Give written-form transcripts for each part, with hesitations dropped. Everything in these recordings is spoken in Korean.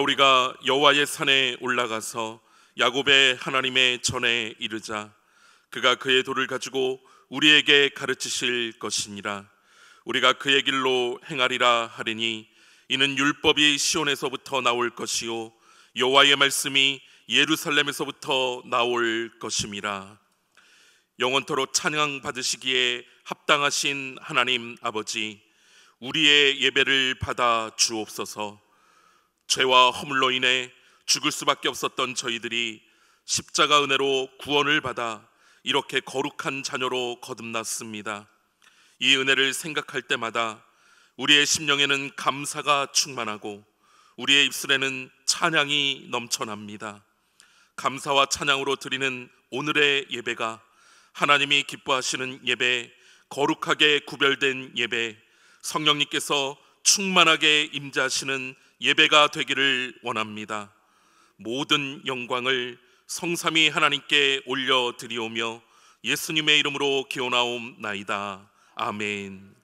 우리가 여호와의 산에 올라가서 야곱의 하나님의 전에 이르자 그가 그의 도를 가지고 우리에게 가르치실 것이니라. 우리가 그의 길로 행하리라 하리니 이는 율법이 시온에서부터 나올 것이요 여호와의 말씀이 예루살렘에서부터 나올 것임이라. 영원토록 찬양 받으시기에 합당하신 하나님 아버지, 우리의 예배를 받아 주옵소서. 죄와 허물로 인해 죽을 수밖에 없었던 저희들이 십자가 은혜로 구원을 받아 이렇게 거룩한 자녀로 거듭났습니다. 이 은혜를 생각할 때마다 우리의 심령에는 감사가 충만하고 우리의 입술에는 찬양이 넘쳐납니다. 감사와 찬양으로 드리는 오늘의 예배가 하나님이 기뻐하시는 예배, 거룩하게 구별된 예배, 성령님께서 충만하게 임재하시는 예배가 되기를 원합니다. 모든 영광을 성삼위 하나님께 올려드리오며 예수님의 이름으로 기원하옵나이다. 아멘.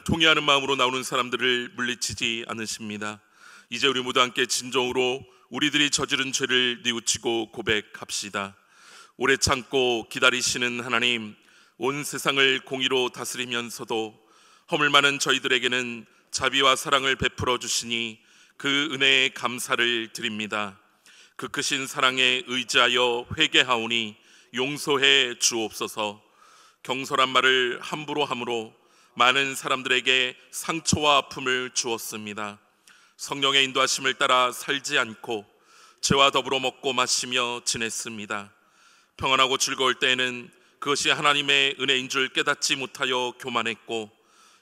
통회하는 마음으로 나오는 사람들을 물리치지 않으십니다. 이제 우리 모두 함께 진정으로 우리들이 저지른 죄를 뉘우치고 고백합시다. 오래 참고 기다리시는 하나님, 온 세상을 공의로 다스리면서도 허물 많은 저희들에게는 자비와 사랑을 베풀어 주시니 그 은혜에 감사를 드립니다. 그 크신 사랑에 의지하여 회개하오니 용서해 주옵소서. 경솔한 말을 함부로 함으로 많은 사람들에게 상처와 아픔을 주었습니다. 성령의 인도하심을 따라 살지 않고 죄와 더불어 먹고 마시며 지냈습니다. 평안하고 즐거울 때에는 그것이 하나님의 은혜인 줄 깨닫지 못하여 교만했고,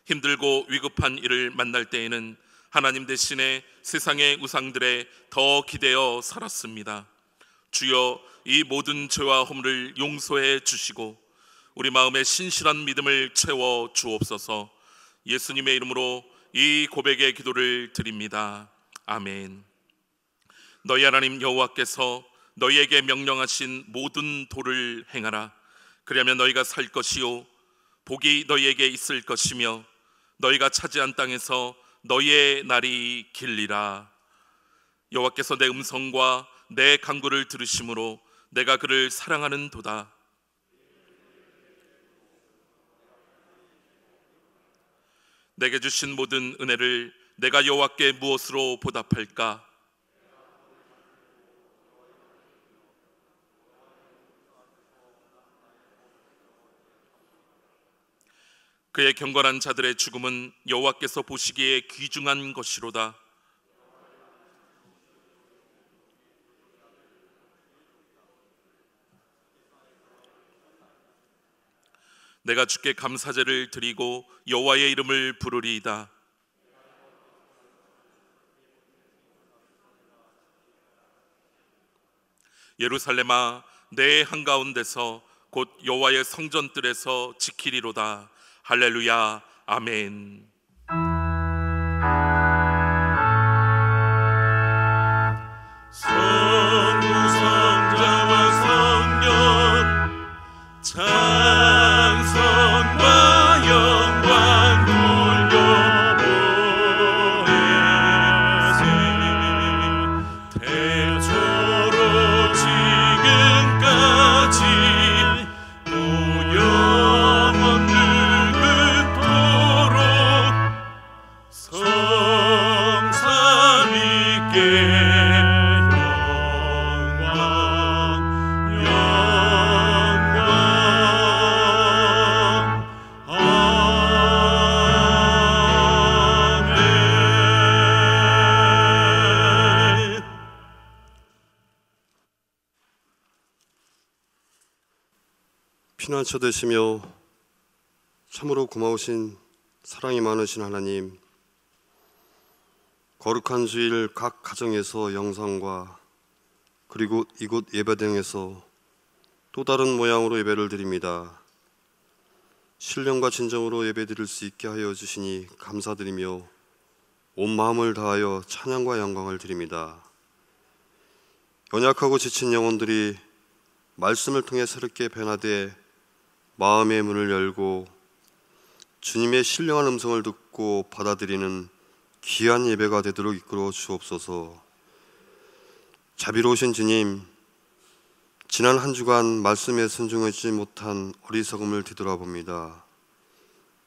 힘들고 위급한 일을 만날 때에는 하나님 대신에 세상의 우상들에 더 기대어 살았습니다. 주여, 이 모든 죄와 허물을 용서해 주시고 우리 마음에 신실한 믿음을 채워 주옵소서. 예수님의 이름으로 이 고백의 기도를 드립니다. 아멘. 너희 하나님 여호와께서 너희에게 명령하신 모든 도를 행하라. 그리하면 너희가 살 것이요 복이 너희에게 있을 것이며 너희가 차지한 땅에서 너희의 날이 길리라. 여호와께서 내 음성과 내 간구를 들으심으로 내가 그를 사랑하는 도다. 내게 주신 모든 은혜를 내가 여호와께 무엇으로 보답할까? 그의 경건한 자들의 죽음은 여호와께서 보시기에 귀중한 것이로다. 내가 주께 감사제를 드리고 여호와의 이름을 부르리이다. 예루살렘아, 내 한가운데서 곧 여호와의 성전들에서 지키리로다. 할렐루야. 아멘. 성부성자와 성령 찬송과 영광 돌려보내세. 태초로 지금까지 영원 늙은토록 성삼위께 피난처 되시며 참으로 고마우신 사랑이 많으신 하나님, 거룩한 주일 각 가정에서 영상과 그리고 이곳 예배당에서 또 다른 모양으로 예배를 드립니다. 신령과 진정으로 예배드릴 수 있게 하여 주시니 감사드리며 온 마음을 다하여 찬양과 영광을 드립니다. 연약하고 지친 영혼들이 말씀을 통해 새롭게 변화돼 마음의 문을 열고 주님의 신령한 음성을 듣고 받아들이는 귀한 예배가 되도록 이끌어 주옵소서. 자비로우신 주님, 지난 한 주간 말씀에 순종하지 못한 어리석음을 뒤돌아봅니다.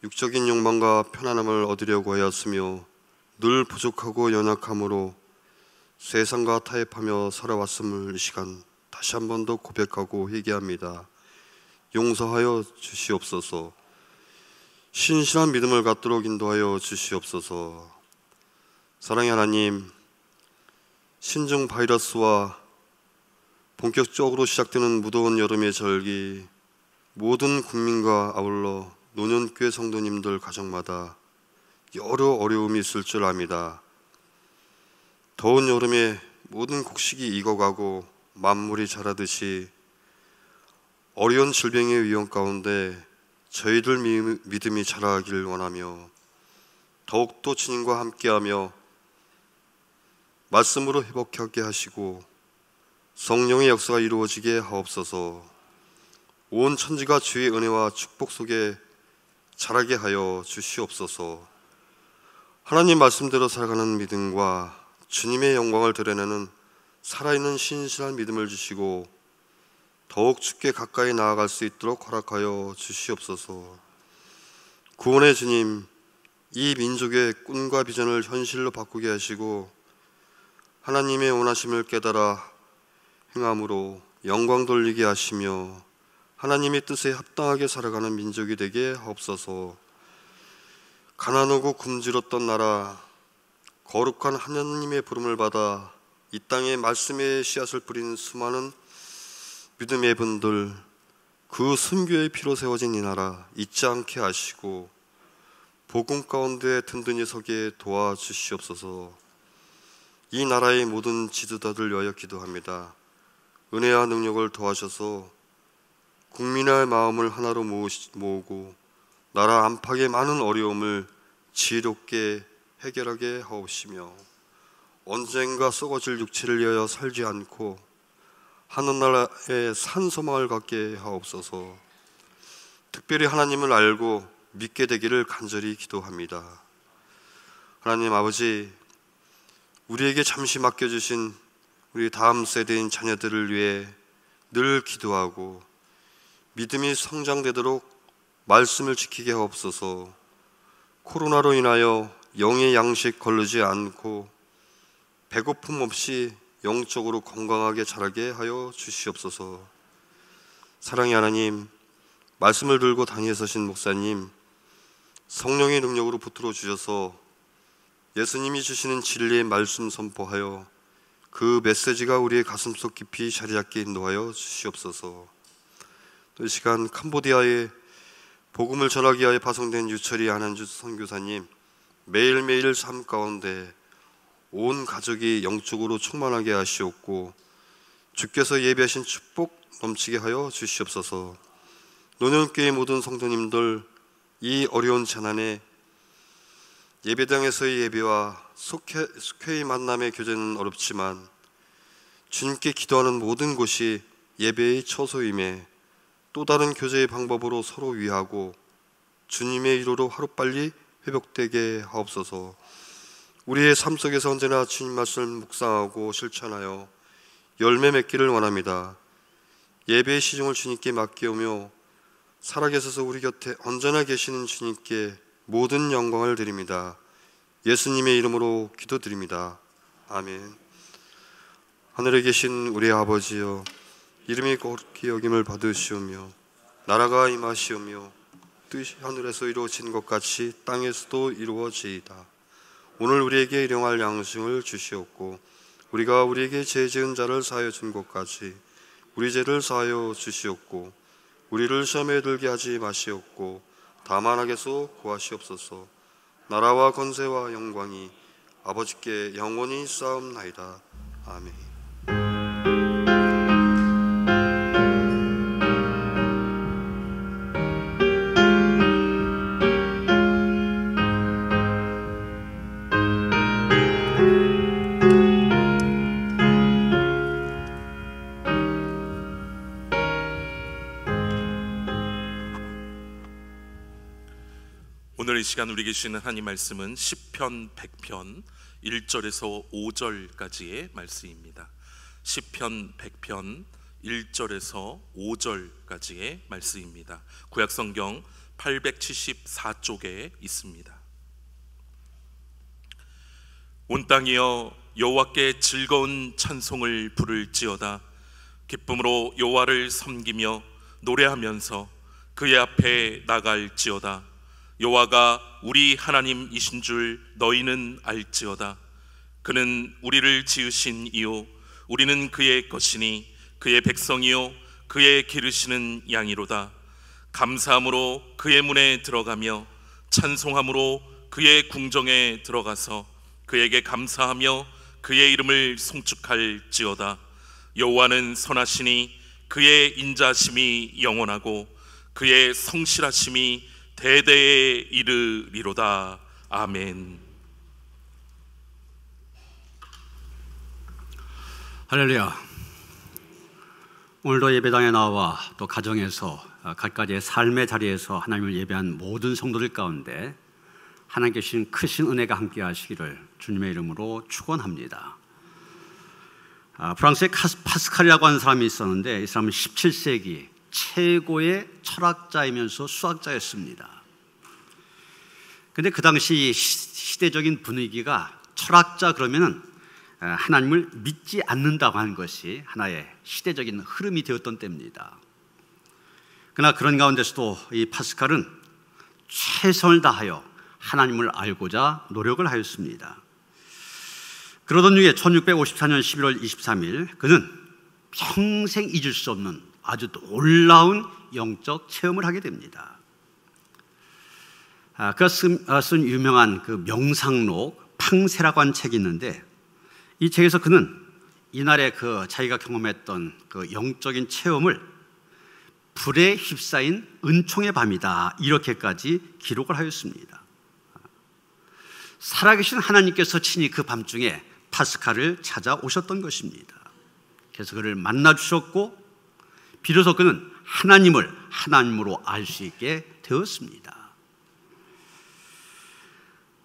육적인 욕망과 편안함을 얻으려고 하였으며 늘 부족하고 연약함으로 세상과 타협하며 살아왔음을 이 시간 다시 한 번 더 고백하고 회개합니다. 용서하여 주시옵소서. 신실한 믿음을 갖도록 인도하여 주시옵소서. 사랑의 하나님, 신종 바이러스와 본격적으로 시작되는 무더운 여름의 절기, 모든 국민과 아울러 노년교회 성도님들 가정마다 여러 어려움이 있을 줄 압니다. 더운 여름에 모든 곡식이 익어가고 만물이 자라듯이 어려운 질병의 위험 가운데 저희들 믿음이 자라길 원하며 더욱더 주님과 함께하며 말씀으로 회복하게 하시고 성령의 역사가 이루어지게 하옵소서. 온 천지가 주의 은혜와 축복 속에 자라게 하여 주시옵소서. 하나님 말씀대로 살아가는 믿음과 주님의 영광을 드러내는 살아있는 신실한 믿음을 주시고 더욱 주께 가까이 나아갈 수 있도록 허락하여 주시옵소서. 구원의 주님, 이 민족의 꿈과 비전을 현실로 바꾸게 하시고 하나님의 원하심을 깨달아 행함으로 영광 돌리게 하시며 하나님의 뜻에 합당하게 살아가는 민족이 되게 하옵소서. 가난하고 굶주렸던 나라, 거룩한 하나님의 부름을 받아 이 땅에 말씀의 씨앗을 뿌린 수많은 믿음의 분들, 그 순교의 피로 세워진 이 나라 잊지 않게 하시고 복음 가운데 든든히 서게 도와주시옵소서. 이 나라의 모든 지도자들 위하여 기도합니다. 은혜와 능력을 도와셔서 국민의 마음을 하나로 모으고 나라 안팎의 많은 어려움을 지혜롭게 해결하게 하옵시며 언젠가 썩어질 육체를 위하여 살지 않고 하늘나라에 산 소망을 갖게 하옵소서. 특별히 하나님을 알고 믿게 되기를 간절히 기도합니다. 하나님 아버지, 우리에게 잠시 맡겨주신 우리 다음 세대인 자녀들을 위해 늘 기도하고 믿음이 성장되도록 말씀을 지키게 하옵소서. 코로나로 인하여 영의 양식 거르지 않고 배고픔 없이 영적으로 건강하게 자라게 하여 주시옵소서. 사랑의 하나님, 말씀을 들고 당에 서신 목사님, 성령의 능력으로 붙들어 주셔서 예수님이 주시는 진리의 말씀 선포하여 그 메시지가 우리의 가슴속 깊이 자리 잡게 인도하여 주시옵소서. 또 이 시간 캄보디아에 복음을 전하기 위하여 파송된 유철이 안한주 선교사님, 매일매일 삶 가운데 온 가족이 영적으로 충만하게 하시옵고 주께서 예배하신 축복 넘치게 하여 주시옵소서. 노년교회 모든 성도님들, 이 어려운 재난에 예배당에서의 예배와 속회의 만남의 교제는 어렵지만 주님께 기도하는 모든 곳이 예배의 처소임에 또 다른 교제의 방법으로 서로 위하고 주님의 이로로 하루빨리 회복되게 하옵소서. 우리의 삶 속에서 언제나 주님 말씀을 묵상하고 실천하여 열매 맺기를 원합니다. 예배의 시종을 주님께 맡기오며 살아계셔서 우리 곁에 언제나 계시는 주님께 모든 영광을 드립니다. 예수님의 이름으로 기도드립니다. 아멘. 하늘에 계신 우리 아버지여, 이름이 거룩히 여김을 받으시오며 나라가 임하시오며 뜻이 하늘에서 이루어진 것 같이 땅에서도 이루어지이다. 오늘 우리에게 일용할 양식을 주시옵고 우리가 우리에게 죄 지은 자를 사하여 준 것 같이 우리 죄를 사하여 주시옵고 우리를 시험에 들게 하지 마시옵고 다만 악에서 구하시옵소서. 나라와 권세와 영광이 아버지께 영원히 쌓옵나이다. 아멘. 오늘 이 시간 우리에게 주시는 하나님 말씀은 시편 100편 1절에서 5절까지의 말씀입니다. 시편 100편 1절에서 5절까지의 말씀입니다. 구약성경 874쪽에 있습니다. 온 땅이여 여호와께 즐거운 찬송을 부를지어다. 기쁨으로 여호와를 섬기며 노래하면서 그의 앞에 나갈지어다. 여호와가 우리 하나님이신 줄 너희는 알지어다. 그는 우리를 지으신 이요 우리는 그의 것이니 그의 백성이요 그의 기르시는 양이로다. 감사함으로 그의 문에 들어가며 찬송함으로 그의 궁정에 들어가서 그에게 감사하며 그의 이름을 송축할지어다. 여호와는 선하시니 그의 인자심이 영원하고 그의 성실하심이 대대에 이르리로다. 아멘. 할렐루야. 오늘도 예배당에 나와 또 가정에서 각가지의 삶의 자리에서 하나님을 예배한 모든 성도들 가운데 하나님께 주신 크신 은혜가 함께 하시기를 주님의 이름으로 축원합니다. 프랑스에 파스칼이라고 하는 사람이 있었는데 이 사람은 17세기 최고의 철학자이면서 수학자였습니다. 근데 그 당시 시대적인 분위기가 철학자 그러면은 하나님을 믿지 않는다고 하는 것이 하나의 시대적인 흐름이 되었던 때입니다. 그러나 그런 가운데서도 이 파스칼은 최선을 다하여 하나님을 알고자 노력을 하였습니다. 그러던 중에 1654년 11월 23일 그는 평생 잊을 수 없는 아주 놀라운 영적 체험을 하게 됩니다. 그가 쓴 유명한 그 명상록 팡세라고 하는 책이 있는데 이 책에서 그는 이날에 그 자기가 경험했던 그 영적인 체험을 불에 휩싸인 은총의 밤이다 이렇게까지 기록을 하였습니다. 살아계신 하나님께서 친히 그 밤중에 파스칼을 찾아오셨던 것입니다. 그래서 그를 만나 주셨고 비로소 그는 하나님을 하나님으로 알 수 있게 되었습니다.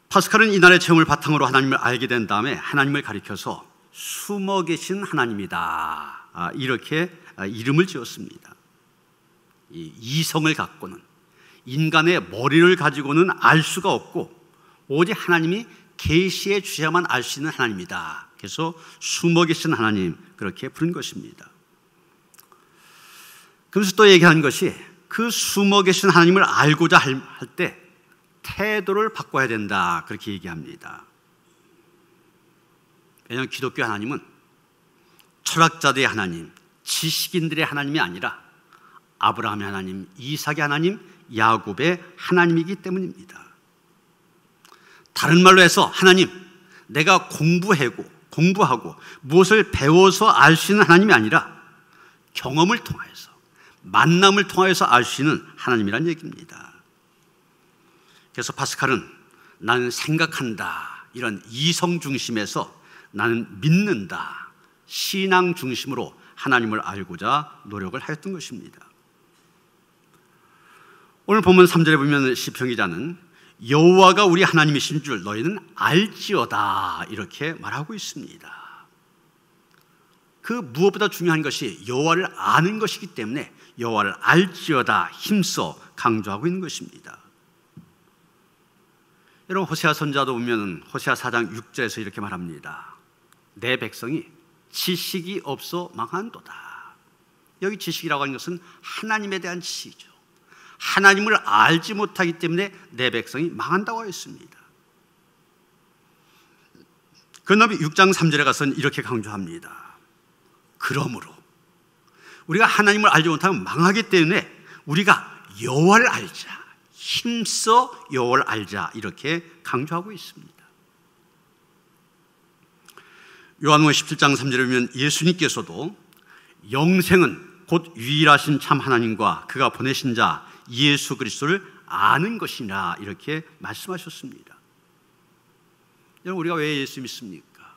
파스칼은 이날의 체험을 바탕으로 하나님을 알게 된 다음에 하나님을 가리켜서 숨어 계신 하나님이다 이렇게 이름을 지었습니다. 이 이성을 갖고는 인간의 머리를 가지고는 알 수가 없고 오직 하나님이 계시해 주셔야만 알 수 있는 하나님이다. 그래서 숨어 계신 하나님 그렇게 부른 것입니다. 그러면서 또 얘기하는 것이 그 숨어 계신 하나님을 알고자 할 때 태도를 바꿔야 된다 그렇게 얘기합니다. 왜냐하면 기독교 하나님은 철학자들의 하나님, 지식인들의 하나님이 아니라 아브라함의 하나님, 이삭의 하나님, 야곱의 하나님이기 때문입니다. 다른 말로 해서 하나님, 내가 공부하고 무엇을 배워서 알 수 있는 하나님이 아니라 경험을 통해서 만남을 통해서 알 수 있는 하나님이란 얘기입니다. 그래서 파스칼은 나는 생각한다 이런 이성 중심에서 나는 믿는다 신앙 중심으로 하나님을 알고자 노력을 하였던 것입니다. 오늘 본문 3절에 보면 시편기자는 여호와가 우리 하나님이신 줄 너희는 알지어다 이렇게 말하고 있습니다. 그 무엇보다 중요한 것이 여호와를 아는 것이기 때문에 여호와를 알지어다 힘써 강조하고 있는 것입니다. 여러분 호세아 선지자도 보면 호세아 4장 6절에서 이렇게 말합니다. 내 백성이 지식이 없어 망한도다. 여기 지식이라고 하는 것은 하나님에 대한 지식이죠. 하나님을 알지 못하기 때문에 내 백성이 망한다고 했습니다. 그러나 6장 3절에 가서는 이렇게 강조합니다. 그러므로 우리가 하나님을 알지 못하면 망하기 때문에 우리가 여호와를 알자 힘써 여호와를 알자 이렇게 강조하고 있습니다. 요한복음 17장 3절에 보면 예수님께서도 영생은 곧 유일하신 참 하나님과 그가 보내신 자 예수 그리스도를 아는 것이냐 이렇게 말씀하셨습니다. 여러분 우리가 왜 예수 믿습니까?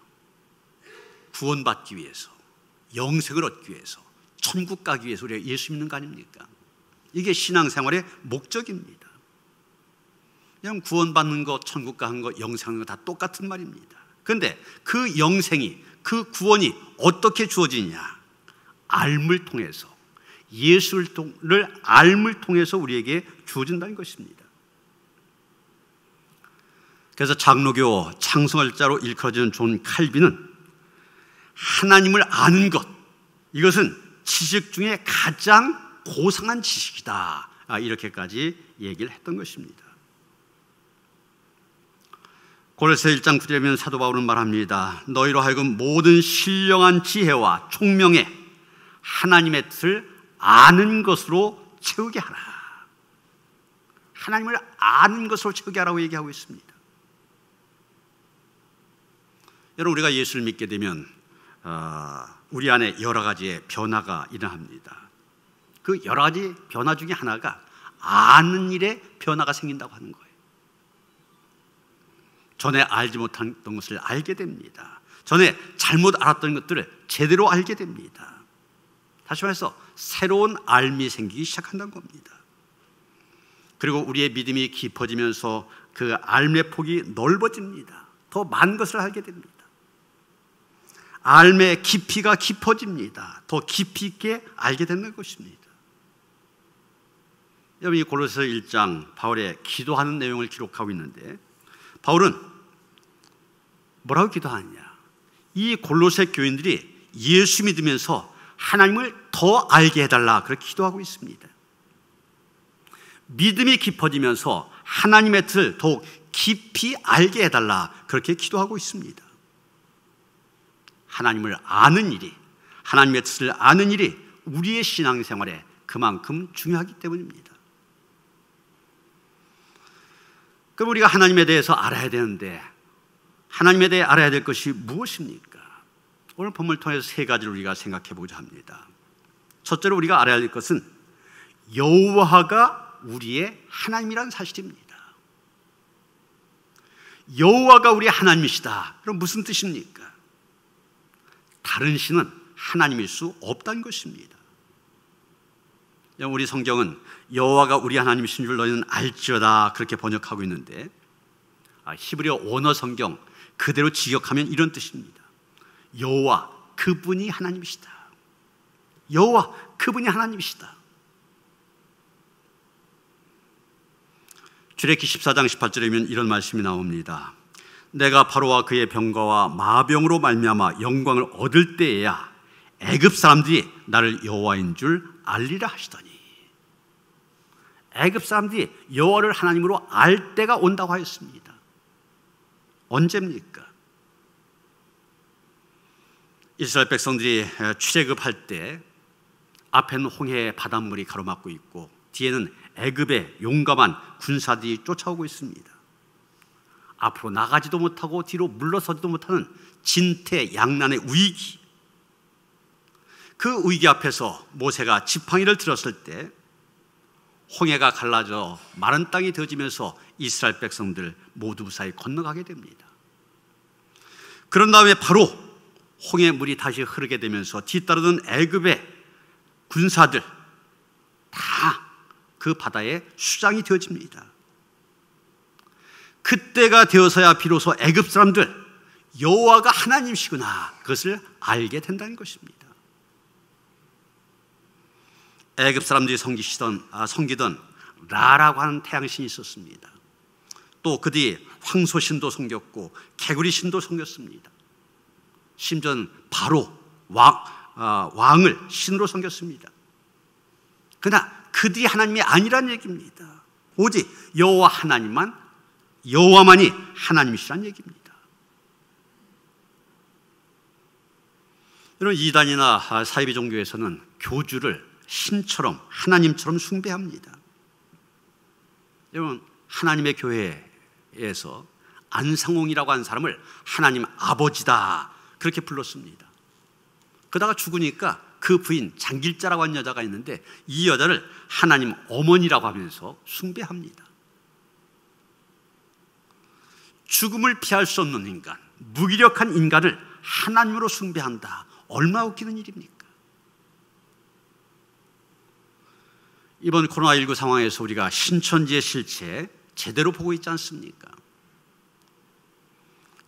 구원받기 위해서, 영생을 얻기 위해서, 천국 가기 위해서 우리가 예수 믿는 거 아닙니까? 이게 신앙생활의 목적입니다. 그냥 구원받는 것, 천국 가는 것, 영생하는 것 다 똑같은 말입니다. 그런데 그 영생이, 그 구원이 어떻게 주어지냐? 알물 통해서, 예수를 알물 통해서 우리에게 주어진다는 것입니다. 그래서 장로교 창성월자로 일컬어지는 존 칼빈은 하나님을 아는 것, 이것은 지식 중에 가장 고상한 지식이다 이렇게까지 얘기를 했던 것입니다. 고린도서 1장 9절에 보면 사도 바울은 말합니다. 너희로 하여금 모든 신령한 지혜와 총명에 하나님의 뜻을 아는 것으로 채우게 하라. 하나님을 아는 것으로 채우게 하라고 얘기하고 있습니다. 여러분 우리가 예수를 믿게 되면 우리 안에 여러 가지의 변화가 일어납니다. 그 여러 가지 변화 중에 하나가 아는 일에 변화가 생긴다고 하는 거예요. 전에 알지 못했던 것을 알게 됩니다. 전에 잘못 알았던 것들을 제대로 알게 됩니다. 다시 말해서 새로운 알미 생기기 시작한다는 겁니다. 그리고 우리의 믿음이 깊어지면서 그 알미의 폭이 넓어집니다. 더 많은 것을 알게 됩니다. 알미의 깊이가 깊어집니다. 더 깊이 있게 알게 되는 것입니다. 여러분, 이 골로새 1장 바울의 기도하는 내용을 기록하고 있는데, 바울은 뭐라고 기도하느냐? 이 골로새 교인들이 예수 믿으면서 하나님을 더 알게 해달라, 그렇게 기도하고 있습니다. 믿음이 깊어지면서 하나님의 뜻을 더욱 깊이 알게 해달라, 그렇게 기도하고 있습니다. 하나님을 아는 일이, 하나님의 뜻을 아는 일이 우리의 신앙생활에 그만큼 중요하기 때문입니다. 그럼 우리가 하나님에 대해서 알아야 되는데, 하나님에 대해 알아야 될 것이 무엇입니까? 오늘 본문을 통해서 세 가지를 우리가 생각해 보자 합니다. 첫째로 우리가 알아야 될 것은 여호와가 우리의 하나님이라는 사실입니다. 여호와가 우리의 하나님이시다. 그럼 무슨 뜻입니까? 다른 신은 하나님일 수 없다는 것입니다. 우리 성경은 여호와가 우리 하나님이신 줄 너희는 알지어다, 그렇게 번역하고 있는데, 히브리어 원어 성경 그대로 직역하면 이런 뜻입니다. 여호와 그분이 하나님이시다. 여호와 그분이 하나님이시다. 출애굽기 14장 18절에 보면 이런 말씀이 나옵니다. 내가 바로와 그의 병거와 마병으로 말미암아 영광을 얻을 때에야 애굽 사람들이 나를 여호와인 줄 알리라 하시더니, 애굽 사람들이 여호와를 하나님으로 알 때가 온다고 하였습니다. 언제입니까? 이스라엘 백성들이 출애굽할 때 앞에는 홍해의 바닷물이 가로막고 있고 뒤에는 애굽의 용감한 군사들이 쫓아오고 있습니다. 앞으로 나가지도 못하고 뒤로 물러서지도 못하는 진퇴양난의 위기, 그 위기 앞에서 모세가 지팡이를 들었을 때 홍해가 갈라져 마른 땅이 되어지면서 이스라엘 백성들 모두 무사히 건너가게 됩니다. 그런 다음에 바로 홍해 물이 다시 흐르게 되면서 뒤따르는 애굽의 군사들 다 그 바다에 수장이 되어집니다. 그때가 되어서야 비로소 애굽 사람들 여호와가 하나님이시구나, 그것을 알게 된다는 것입니다. 애굽 사람들이 섬기던 라라고 하는 태양신이 있었습니다. 또 그 뒤에 황소신도 섬겼고 개구리신도 섬겼습니다. 심지어는 바로 왕을 신으로 섬겼습니다. 그러나 그들이 하나님이 아니란 얘기입니다. 오직 여호와 여호와만이 하나님이시란 얘기입니다. 여러분, 이단이나 사이비 종교에서는 교주를 신처럼 하나님처럼 숭배합니다. 여러분, 하나님의 교회에서 안상홍이라고 하는 사람을 하나님 아버지다, 그렇게 불렀습니다. 그러다가 죽으니까 그 부인 장길자라고 하는 여자가 있는데 이 여자를 하나님 어머니라고 하면서 숭배합니다. 죽음을 피할 수 없는 인간, 무기력한 인간을 하나님으로 숭배한다. 얼마나 웃기는 일입니까? 이번 코로나19 상황에서 우리가 신천지의 실체 제대로 보고 있지 않습니까?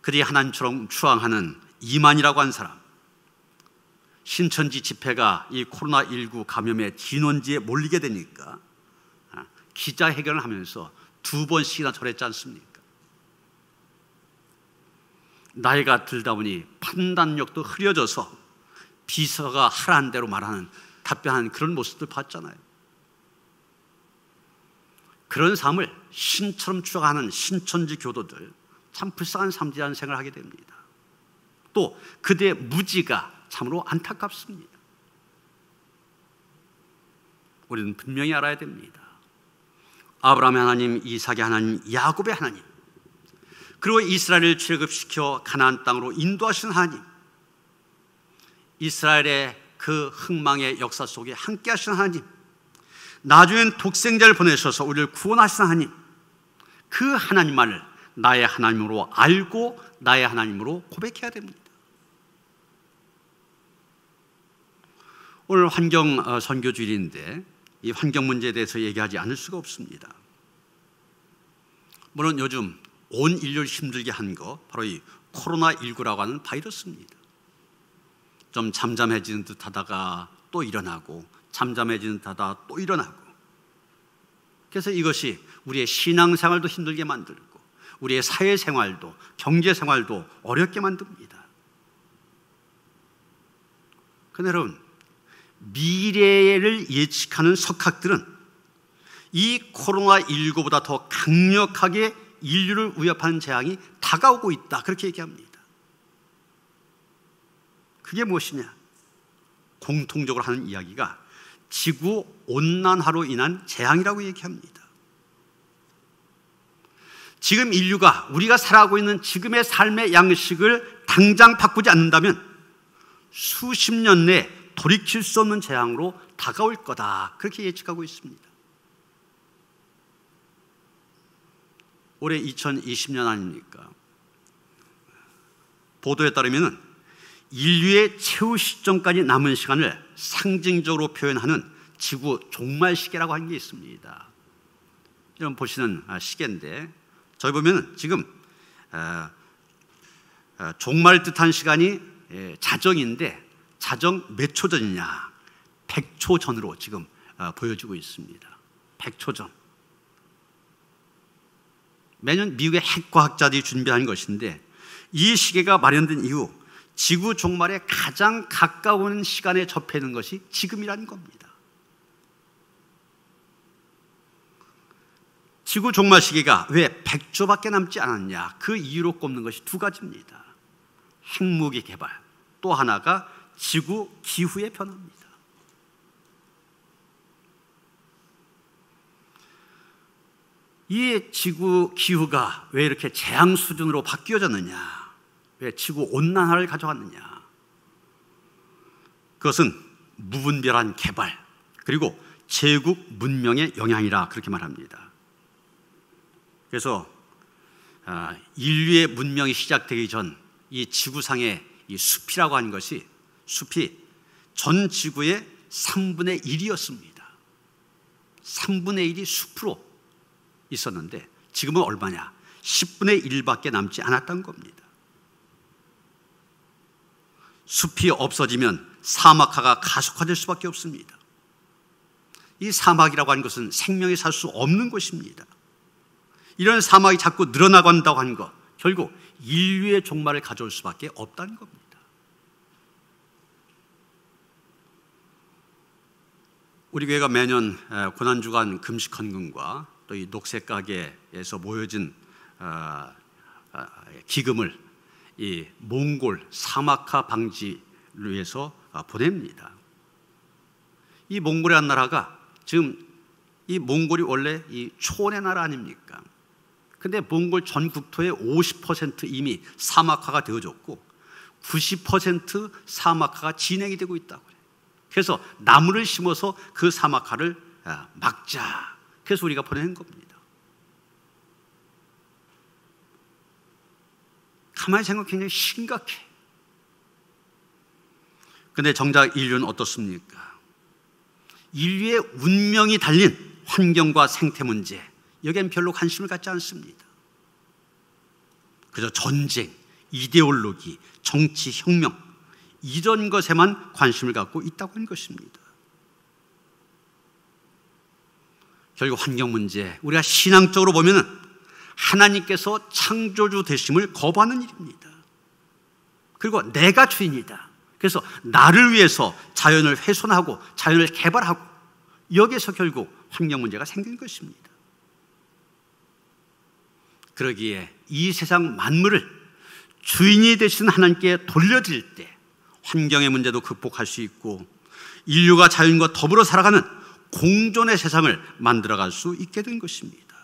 그들이 하나님처럼 추앙하는 이만이라고 한 사람, 신천지 집회가 이 코로나19 감염의 진원지에 몰리게 되니까 기자회견을 하면서 2번씩이나 절했지 않습니까? 나이가 들다 보니 판단력도 흐려져서 비서가 하라는 대로 답변하는 그런 모습들 봤잖아요. 그런 삶을 신처럼 추앙하는 신천지 교도들, 참 불쌍한 삶이라는 생각을 하게 됩니다. 또 그들의 무지가 참으로 안타깝습니다. 우리는 분명히 알아야 됩니다. 아브라함의 하나님, 이삭의 하나님, 야곱의 하나님, 그리고 이스라엘을 출애굽시켜 가나안 땅으로 인도하신 하나님, 이스라엘의 그 흥망의 역사 속에 함께 하신 하나님, 나중엔 독생자를 보내셔서 우리를 구원하신 하나님, 그 하나님만을 나의 하나님으로 알고 나의 하나님으로 고백해야 됩니다. 오늘 환경 선교주일인데 이 환경 문제에 대해서 얘기하지 않을 수가 없습니다. 물론 요즘 온 인류를 힘들게 한 거 바로 이 코로나19라고 하는 바이러스입니다. 좀 잠잠해지는 듯 하다가 또 일어나고 잠잠해지는 듯 하다가 또 일어나고, 그래서 이것이 우리의 신앙생활도 힘들게 만들고 우리의 사회생활도 경제생활도 어렵게 만듭니다. 그런데 여러분, 미래를 예측하는 석학들은 이 코로나19보다 더 강력하게 인류를 위협하는 재앙이 다가오고 있다, 그렇게 얘기합니다. 그게 무엇이냐? 공통적으로 하는 이야기가 지구온난화로 인한 재앙이라고 얘기합니다. 지금 인류가 우리가 살아가고 있는 지금의 삶의 양식을 당장 바꾸지 않는다면 수십 년 내에 돌이킬 수 없는 재앙으로 다가올 거다, 그렇게 예측하고 있습니다. 올해 2020년 아닙니까? 보도에 따르면 인류의 최후 시점까지 남은 시간을 상징적으로 표현하는 지구 종말 시계라고 하는 게 있습니다. 이런 보시는 시계인데, 저희 보면 지금 종말 뜻한 시간이 자정인데 자정 몇 초 전이냐? 100초 전으로 지금 보여주고 있습니다. 100초 전. 매년 미국의 핵과학자들이 준비한 것인데, 이 시계가 마련된 이후 지구 종말에 가장 가까운 시간에 접해있는 것이 지금이라는 겁니다. 지구 종말 시계가 왜 100초밖에 남지 않았냐? 그 이유로 꼽는 것이 두 가지입니다. 핵무기 개발, 또 하나가 지구 기후의 변화입니다. 이 지구 기후가 왜 이렇게 재앙 수준으로 바뀌어졌느냐? 왜 지구 온난화를 가져왔느냐? 그것은 무분별한 개발 그리고 제국 문명의 영향이라 그렇게 말합니다. 그래서 인류의 문명이 시작되기 전 이 지구상의 이 숲이라고 하는 것이, 숲이 전 지구의 3분의 1이었습니다. 3분의 1이 숲으로 있었는데 지금은 얼마냐? 10분의 1밖에 남지 않았던 겁니다. 숲이 없어지면 사막화가 가속화될 수밖에 없습니다. 이 사막이라고 하는 것은 생명이 살 수 없는 곳입니다. 이런 사막이 자꾸 늘어나간다고 하는 것, 결국 인류의 종말을 가져올 수밖에 없다는 겁니다. 우리 교회가 매년 고난주간 금식헌금과 또 이 녹색가게에서 모여진 기금을 이 몽골 사막화 방지를 위해서 보냅니다. 이 몽골이라는 나라가 지금, 이 몽골이 원래 이 초원의 나라 아닙니까? 근데 몽골 전 국토의 50% 이미 사막화가 되어졌고 90% 사막화가 진행이 되고 있다고 해요. 그래서 나무를 심어서 그 사막화를 막자, 그래서 우리가 보내는 겁니다. 가만히 생각해 굉장히 심각해. 근데 정작 인류는 어떻습니까? 인류의 운명이 달린 환경과 생태 문제, 여기엔 별로 관심을 갖지 않습니다. 그저 전쟁, 이데올로기, 정치, 혁명, 이런 것에만 관심을 갖고 있다고 하는 것입니다. 결국 환경 문제, 우리가 신앙적으로 보면은 하나님께서 창조주 되심을 거부하는 일입니다. 그리고 내가 주인이다. 그래서 나를 위해서 자연을 훼손하고 자연을 개발하고, 여기에서 결국 환경 문제가 생긴 것입니다. 그러기에 이 세상 만물을 주인이 되신 하나님께 돌려드릴 때 환경의 문제도 극복할 수 있고 인류가 자연과 더불어 살아가는 공존의 세상을 만들어갈 수 있게 된 것입니다.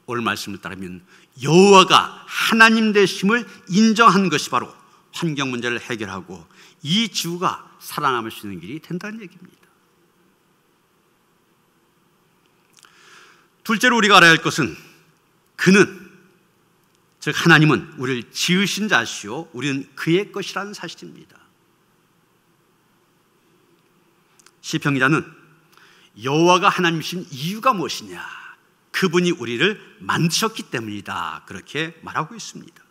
오늘 말씀을 따르면 여호와가 하나님 되심을 인정한 것이 바로 환경 문제를 해결하고 이 지구가 살아남을 수 있는 길이 된다는 얘기입니다. 둘째로 우리가 알아야 할 것은, 그는, 즉 하나님은 우리를 지으신 자시오 우리는 그의 것이라는 사실입니다. 시편 기자는 여호와가 하나님이신 이유가 무엇이냐? 그분이 우리를 만드셨기 때문이다. 그렇게 말하고 있습니다.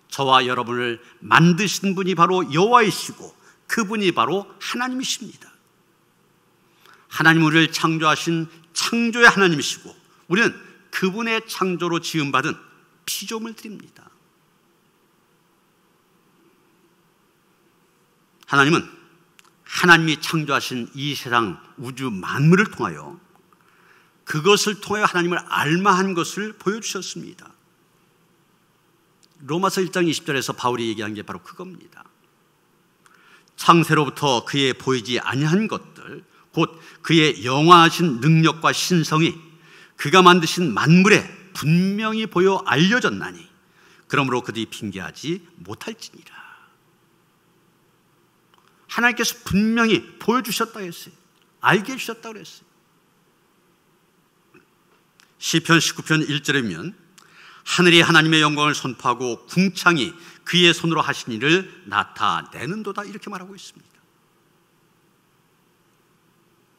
저와 여러분을 만드신 분이 바로 여호와이시고 그분이 바로 하나님이십니다. 하나님 우리를 창조하신 창조의 하나님이시고 우리는 그분의 창조로 지음받은 피조물들입니다. 하나님은 하나님이 창조하신 이 세상 우주 만물을 통하여 그것을 통하여 하나님을 알만한 것을 보여주셨습니다. 로마서 1장 20절에서 바울이 얘기한 게 바로 그겁니다. 창세로부터 그의 보이지 아니한 것들 곧 그의 영화하신 능력과 신성이 그가 만드신 만물에 분명히 보여 알려졌나니 그러므로 그들이 핑계하지 못할지니라. 하나님께서 분명히 보여주셨다 했어요. 알게 해주셨다 그랬어요. 시편 19편 1절에 보면 하늘이 하나님의 영광을 선포하고 궁창이 그의 손으로 하신 일을 나타내는도다 이렇게 말하고 있습니다.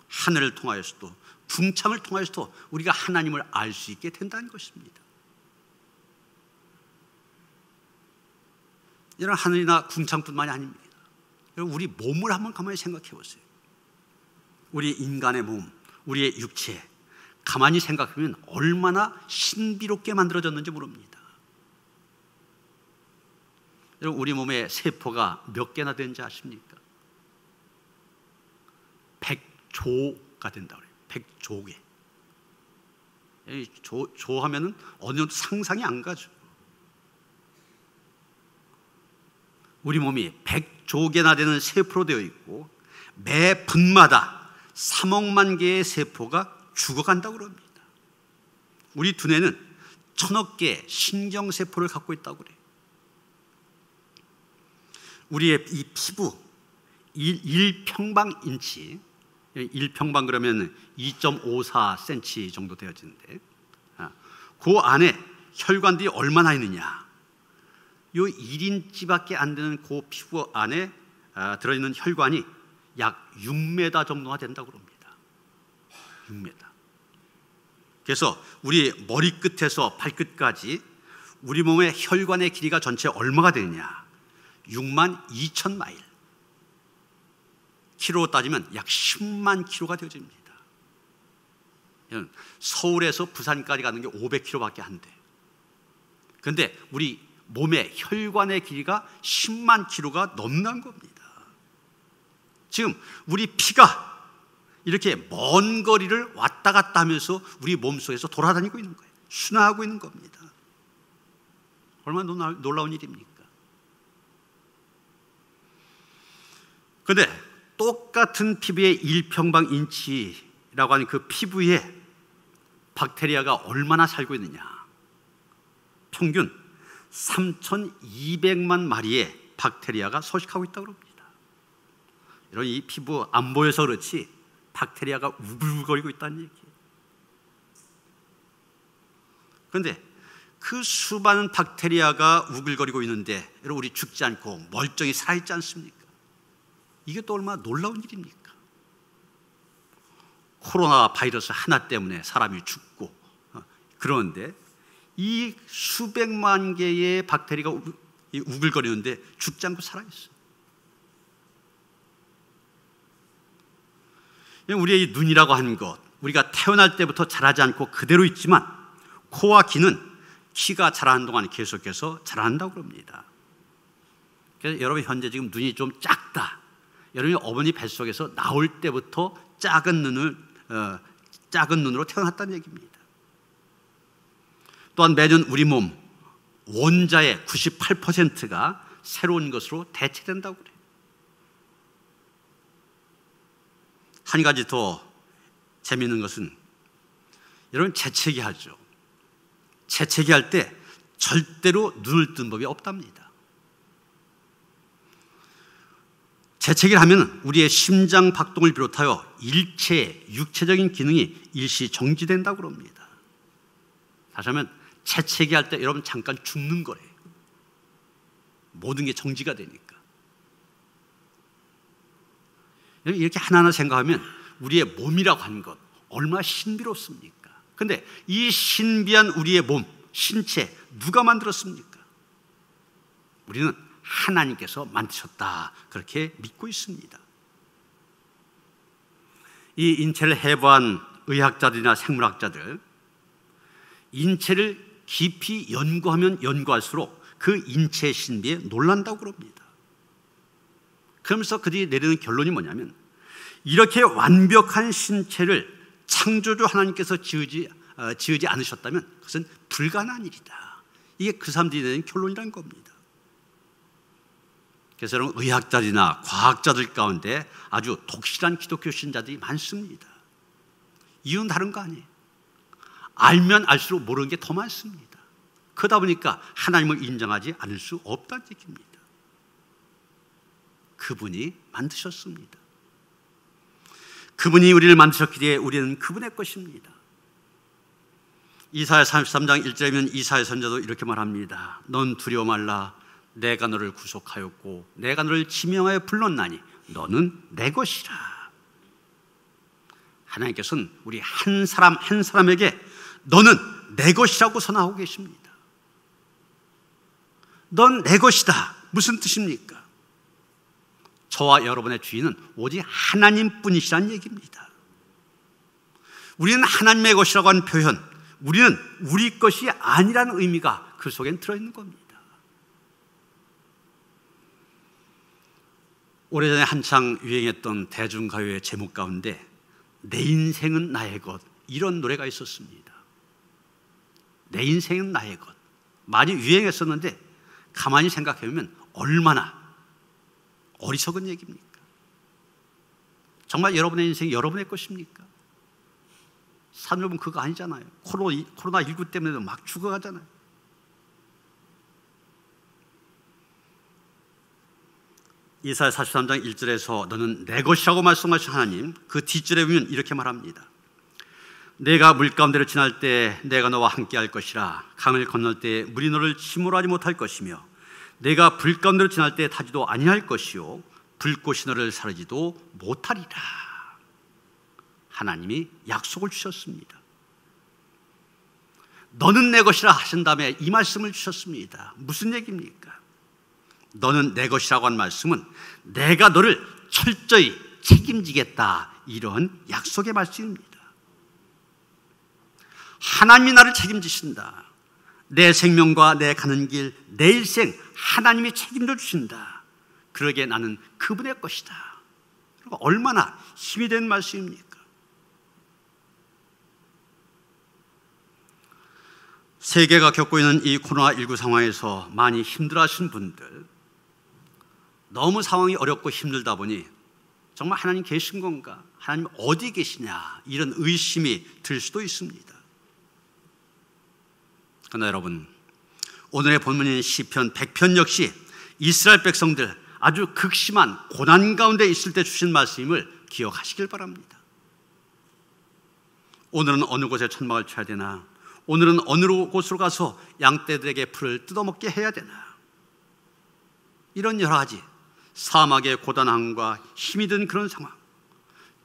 하늘을 통하여서도 궁창을 통하여서도 우리가 하나님을 알 수 있게 된다는 것입니다. 이런 하늘이나 궁창뿐만이 아닙니다. 우리 몸을 한번 가만히 생각해 보세요. 우리 인간의 몸, 우리의 육체 가만히 생각하면 얼마나 신비롭게 만들어졌는지 모릅니다. 여러분 우리 몸에 세포가 몇 개나 되는지 아십니까? 100조가 된다고 그래요. 100조 개. 조하면은 어느 정도 상상이 안 가죠. 우리 몸이 100조 개나 되는 세포로 되어 있고 매 분마다 3억만 개의 세포가 죽어간다고 합니다. 우리 두뇌는 1000억 개의 신경세포를 갖고 있다고 그래요. 우리의 이 피부 1평방인치 1평방 그러면 2.54cm 정도 되어지는데 그 안에 혈관들이 얼마나 있느냐? 요 1인치밖에 안 되는 그 피부 안에 들어있는 혈관이 약 6m 정도가 된다고 합니다. 6m. 그래서 우리 머리끝에서 발끝까지 우리 몸의 혈관의 길이가 전체 얼마가 되느냐? 62,000마일. 키로로 따지면 약 10만 킬로가 되어집니다. 서울에서 부산까지 가는 게 500km밖에 안 돼요. 그런데 우리 몸의 혈관의 길이가 10만 킬로가 넘는 겁니다. 지금 우리 피가 이렇게 먼 거리를 왔다 갔다 하면서 우리 몸속에서 돌아다니고 있는 거예요. 순화하고 있는 겁니다. 얼마나 놀라운 일입니까? 그런데 똑같은 피부의 1평방인치라고 하는 그 피부에 박테리아가 얼마나 살고 있느냐? 평균 3,200만 마리의 박테리아가 서식하고 있다고 합니다. 이런 이 피부 안 보여서 그렇지 박테리아가 우글거리고 있다는 얘기예요. 그런데 그 수많은 박테리아가 우글거리고 있는데 여러분 우리 죽지 않고 멀쩡히 살아있지 않습니까? 이게 또 얼마나 놀라운 일입니까? 코로나 바이러스 하나 때문에 사람이 죽고 그러는데 이 수백만 개의 박테리아가 우글거리는데 죽지 않고 살아있어요. 우리의 이 눈이라고 하는 것, 우리가 태어날 때부터 자라지 않고 그대로 있지만 코와 귀는 키가 자라는 동안 계속해서 자란다고 합니다. 그래서 여러분 현재 지금 눈이 좀 작다. 여러분이 어머니 뱃속에서 나올 때부터 작은 눈으로 태어났다는 얘기입니다. 또한 매년 우리 몸 원자의 98%가 새로운 것으로 대체된다고 그래요. 한 가지 더 재미있는 것은 여러분 재채기 하죠. 재채기 할 때 절대로 눈을 뜬 법이 없답니다. 재채기를 하면 우리의 심장 박동을 비롯하여 일체 육체적인 기능이 일시 정지된다고 합니다. 다시 하면 재채기 할 때 여러분 잠깐 죽는 거래요. 모든 게 정지가 되니까. 이렇게 하나하나 생각하면 우리의 몸이라고 하는 것 얼마나 신비롭습니까? 그런데 이 신비한 우리의 몸, 신체 누가 만들었습니까? 우리는 하나님께서 만드셨다, 그렇게 믿고 있습니다. 이 인체를 해부한 의학자들이나 생물학자들, 인체를 깊이 연구하면 연구할수록 그 인체의 신비에 놀란다고 그럽니다. 그러면서 그들이 내리는 결론이 뭐냐면, 이렇게 완벽한 신체를 창조주 하나님께서 지으지 않으셨다면 그것은 불가능한 일이다. 이게 그 사람들이 내는 결론이라는 겁니다. 그래서 여러분, 의학자들이나 과학자들 가운데 아주 독실한 기독교 신자들이 많습니다. 이유는 다른 거 아니에요. 알면 알수록 모르는 게 더 많습니다. 그러다 보니까 하나님을 인정하지 않을 수 없다는 얘기입니다. 그분이 만드셨습니다. 그분이 우리를 만드셨기에 우리는 그분의 것입니다. 이사야 33장 1절이면 이사야 선지자도 이렇게 말합니다. 넌 두려워 말라. 내가 너를 구속하였고 내가 너를 지명하여 불렀나니 너는 내 것이라. 하나님께서는 우리 한 사람 한 사람에게 너는 내 것이라고 선언하고 계십니다. 넌 내 것이다. 무슨 뜻입니까? 저와 여러분의 주인은 오직 하나님뿐이시라는 얘기입니다. 우리는 하나님의 것이라고 하는 표현, 우리는 우리 것이 아니라는 의미가 그 속엔 들어있는 겁니다. 오래전에 한창 유행했던 대중가요의 제목 가운데 내 인생은 나의 것, 이런 노래가 있었습니다. 내 인생은 나의 것, 많이 유행했었는데 가만히 생각해보면 얼마나 어리석은 얘기입니까? 정말 여러분의 인생이 여러분의 것입니까? 산업은 그거 아니잖아요. 코로나19 때문에도 막 죽어가잖아요. 이사야 43장 1절에서 너는 내 것이라고 말씀하신 하나님, 그 뒷절에 보면 이렇게 말합니다. 내가 물 가운데를 지날 때 내가 너와 함께 할 것이라. 강을 건널 때 물이 너를 침몰하지 못할 것이며 내가 불 가운데를 지날 때 타지도 아니할 것이요 불꽃이 너를 사르지도 못하리라. 하나님이 약속을 주셨습니다. 너는 내 것이라 하신 다음에 이 말씀을 주셨습니다. 무슨 얘기입니까? 너는 내 것이라고 한 말씀은 내가 너를 철저히 책임지겠다, 이런 약속의 말씀입니다. 하나님이 나를 책임지신다. 내 생명과 내 가는 길, 내 일생 하나님이 책임져 주신다. 그러기에 나는 그분의 것이다. 그리고 얼마나 힘이 된 말씀입니까? 세계가 겪고 있는 이 코로나19 상황에서 많이 힘들어하시는 분들, 너무 상황이 어렵고 힘들다 보니 정말 하나님 계신 건가? 하나님 어디 계시냐? 이런 의심이 들 수도 있습니다. 그러나 여러분, 오늘의 본문인 시편 100편 역시 이스라엘 백성들 아주 극심한 고난 가운데 있을 때 주신 말씀을 기억하시길 바랍니다. 오늘은 어느 곳에 천막을 쳐야 되나? 오늘은 어느 곳으로 가서 양떼들에게 풀을 뜯어먹게 해야 되나? 이런 여러 가지 사막의 고단함과 힘이 든 그런 상황,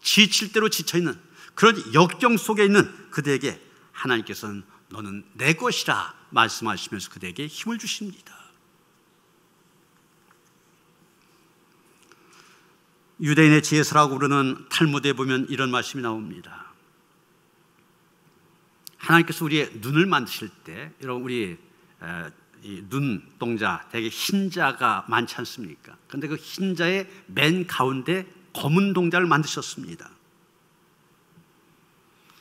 지칠 대로 지쳐있는 그런 역경 속에 있는 그들에게 하나님께서는 너는 내 것이라 말씀하시면서 그들에게 힘을 주십니다. 유대인의 지혜서라고 부르는 탈무드에 보면 이런 말씀이 나옵니다. 하나님께서 우리의 눈을 만드실 때, 여러분 우리 이 눈동자 되게 흰자가 많지 않습니까? 그런데 그 흰자의 맨 가운데 검은 동자를 만드셨습니다.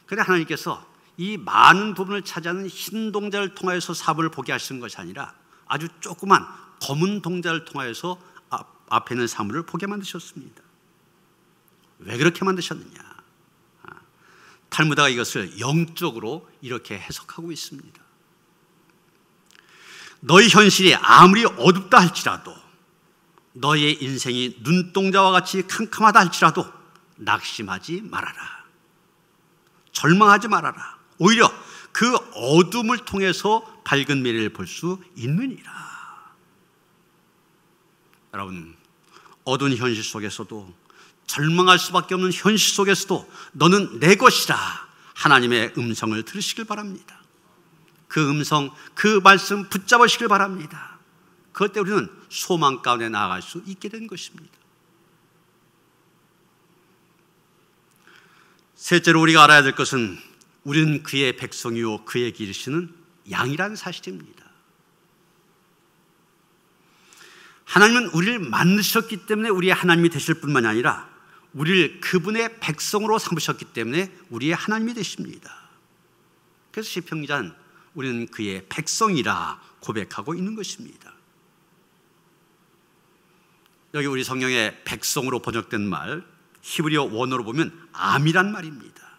그런데 하나님께서 이 많은 부분을 차지하는 흰 동자를 통하여서 사물을 보게 하시는 것이 아니라 아주 조그만 검은 동자를 통하여서 앞에 있는 사물을 보게 만드셨습니다. 왜 그렇게 만드셨느냐? 탈무드가 이것을 영적으로 이렇게 해석하고 있습니다. 너희 현실이 아무리 어둡다 할지라도, 너희의 인생이 눈동자와 같이 캄캄하다 할지라도 낙심하지 말아라. 절망하지 말아라. 오히려 그 어둠을 통해서 밝은 미래를 볼 수 있느니라. 여러분, 어두운 현실 속에서도 절망할 수밖에 없는 현실 속에서도 너는 내 것이라 하나님의 음성을 들으시길 바랍니다. 그 음성, 그 말씀 붙잡으시길 바랍니다. 그것 때문에 우리는 소망 가운데 나아갈 수 있게 된 것입니다. 셋째로 우리가 알아야 될 것은 우리는 그의 백성이요 그의 기르시는 양이라는 사실입니다. 하나님은 우리를 만드셨기 때문에 우리의 하나님이 되실 뿐만이 아니라 우리를 그분의 백성으로 삼으셨기 때문에 우리의 하나님이 되십니다. 그래서 시편 기자는 우리는 그의 백성이라 고백하고 있는 것입니다. 여기 우리 성경에 백성으로 번역된 말 히브리어 원어로 보면 암이란 말입니다.